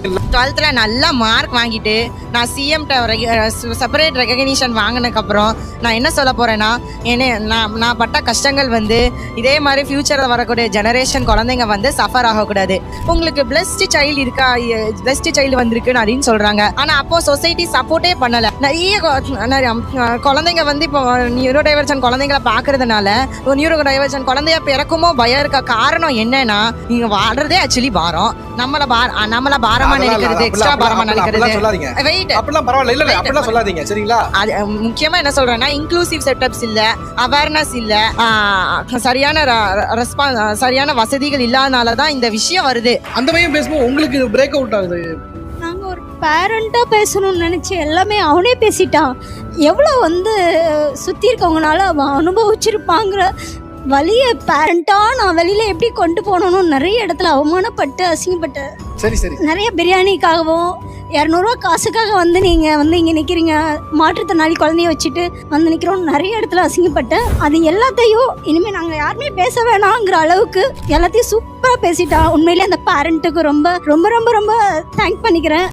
12th நல்லா mark வாங்கிட்டு நான் சிஎம்கிட்ட செப்பரேட் ரெகக்னிஷன் வாங்கினதுக்கப்புறம் நான் என்ன சொல்ல போகிறேன்னா, நான் பட்ட கஷ்டங்கள் வந்து இதே மாதிரி ஃப்யூச்சரில் வரக்கூடிய ஜெனரேஷன் குழந்தைங்க வந்து சஃபர் ஆகக்கூடாது. உங்களுக்கு பிளஸ்டு சைல்டு இருக்கா, பிளஸ்டு சைல்டு வந்திருக்குன்னு அப்படின்னு சொல்கிறாங்க. ஆனால் அப்போது சொசைட்டி சப்போர்ட்டே பண்ணலை. நிறைய குழந்தைங்க வந்து இப்போ நியூரோ டைவர்ஜன் குழந்தைங்களை பார்க்கறதுனால நியூரோ டைவர்ஜன் குழந்தைய பிறக்குமோ பயம் இருக்க. காரணம் என்னன்னா, நீங்கள் வாழ்றதே ஆக்சுவலி பாரம், நம்மள பாரமா நினைக்கிறது, எக்ஸ்ட்ரா பாரமா நினைக்கிறது. வெயிட் அப்படிலாம் பரவாயில்ல, இல்ல அப்படிலாம் சொல்லாதீங்க சரிங்களா. அது முக்கியமா என்ன சொல்றேன்னா, இன்க்ளூசிவ் செட்டப்ஸ் இல்ல, அவேர்னஸ் இல்ல, சரியான சரியான வசதிகள் இல்லாதனால தான் இந்த விஷயம் வருது. அந்த பையன் பேசும்போது உங்களுக்கு பிரேக் அவுட் ஆகுது. நாங்கள் ஒரு பேரண்ட்டாக பேசணும்னு நினச்சி எல்லாமே அவனே பேசிட்டான். எவ்வளோ வந்து சுற்றி இருக்கவங்கனால அவன் அனுபவிச்சிருப்பாங்கிற வழியை பேரண்ட்டாக நான் வெளியில் எப்படி கொண்டு போகணும்னு நிறைய இடத்துல அவமானப்பட்டு அசிங்கப்பட்டு. சரி சரி. நிறைய பிரியாணிக்காகவும் 200 காசுக்காக வந்து நீங்கள் வந்து இங்கே நிற்கிறீங்க, மாற்றுத்திறனாளி குழந்தைய வச்சுட்டு வந்து நிற்கிறோம், நிறைய இடத்துல அசிங்கப்பட்டேன். அது எல்லாத்தையும் இனிமேல் நாங்கள் யாருமே பேச வேணாங்கிற அளவுக்கு எல்லாத்தையும் சூப்பராக பேசிட்டான். உண்மையிலே அந்த பேரண்ட்டுக்கு ரொம்ப ரொம்ப ரொம்ப ரொம்ப தேங்க் பண்ணிக்கிறேன்.